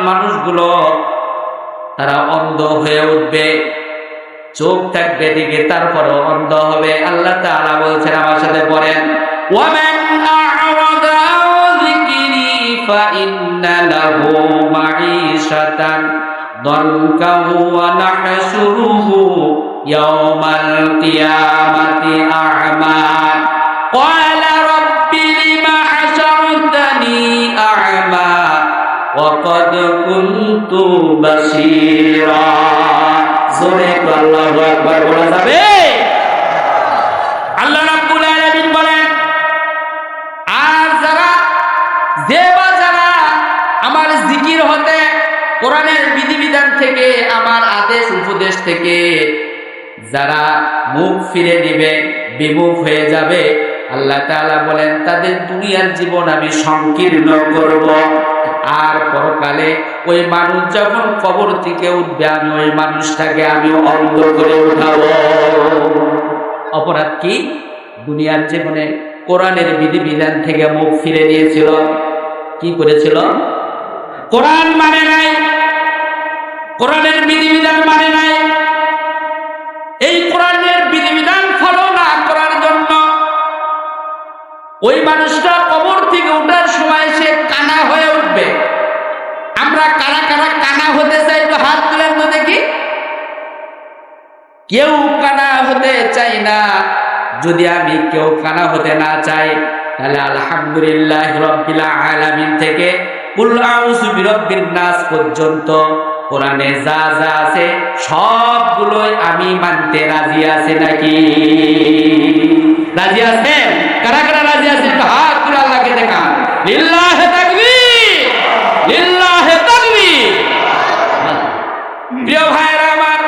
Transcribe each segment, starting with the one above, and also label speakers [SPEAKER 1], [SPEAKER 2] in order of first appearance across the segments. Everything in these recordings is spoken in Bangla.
[SPEAKER 1] মানুষগুলো তারা অন্ধ হয়ে উঠবে, চোখ থাকবে দিকে তারপরও অন্ধ হবে। আল্লাহ তাআলা বলছেন, আমার সাথে পড়েন, ওয়ামান আ'রাদা আন যিকরি ফাইন্না লাহু মাঈশাতান দানকা ওয়া নাহশুরুহু ইয়াওমাল কিয়ামাতি আ'মা ক্বালা রাব্বি লিমা হাশারতানি আ'মা ওয়া ক্বাদ কুনতু বাসীরা। জোরে আল্লাহু আকবার বলা যাবে? আল্লাহ রাব্বুল আলামিন বলেন, আর যারা আমার জিকির হতে, কোরআনের বিধিবিধান থেকে, আমার আদেশ উপদেশ থেকে যারা মুখ ফিরে নিবে, বিমুখ হয়ে যাবে, আল্লাহ তাআলা বলেন তাদের দুনিয়ার জীবন আমি সংকীর্ণ করব। আর পরকালে ওই মানুষ যখন কবর থেকে উঠবে, আমি ওই মানুষটাকে আমি অন্ধ করে উঠাবো। অপরাধ কি? দুনিয়ার জীবনে কোরআনের বিধিবিধান থেকে মুখ ফিরে নিয়েছিল। কি করেছিল? কোরআন মানে নাই, কোরআনের বিধিবিধান মানে নাই। এই কোরআনের বিধিবিধান ফলো না করার জন্য ওই মানুষটা কবর থেকে ওঠার সময় সে কানা হয়ে উঠবে। আমরা কারা কারা কানা হতে চাই? তো হাত তুলেন তো দেখি। কেউ কানা হতে চাই না। যদি আমি কেউ কানা হতে না চাই, তাহলে আলহামদুলিল্লাহ রাব্বিল আলামিন থেকে কুল আউযু বিরাব্বিন নাস পর্যন্ত কোরআনে যা যা আছে সবগুলোই আমি মানতে রাজি আছি নাকি? রাজি আছেন? কারা কারা রাজি আছেন? হাত তুলে আল্লাহকে দেখান। লিল্লাহি তাকবীর, লিল্লাহি তাকবীর। প্রিয় ভাইরা আমার,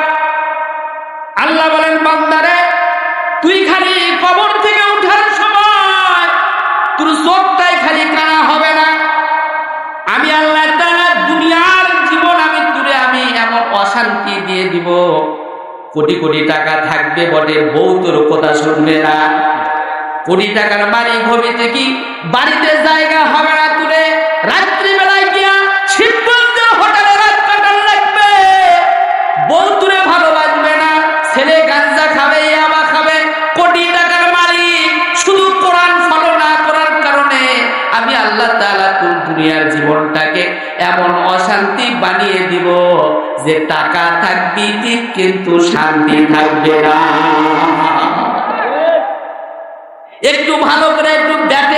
[SPEAKER 1] আল্লাহ বলেন, বান্দারে তুই খালি কবর থেকে ওঠার সময় তোর চোখটাই খালি কানা হবে না। আমি আল্লাহ তাআলা দুনিয়ার জীবন আমি তুলে আমি এমন অশান্তি দিয়ে দিব, কোটি কোটি টাকা থাকবে বটে, বউ তোর কথা শুনবে না। কোটি টাকার মালিক হবে কি বাড়িতে জায়গা হবে না, তুলে রাত্রিবেলায় গিয়া শিবগঞ্জের হোটেলে রাত কাটানো লাগবে। বউ তুলে ভালোবাসবে না, ছেলে গাঁজা খাবে, ইয়াবা খাবে। কোটি টাকার মালিক, শুধু কোরআন ফলো না করার কারণে আমি আল্লাহ তাআলা তোর দুনিয়ার জীবনটাকে এমন অশান্তি বানিয়ে দিব যে টাকা থাকবে ঠিক কিন্তু শান্তি থাকবে না। একটু ভালো করে একটু ব্যাটে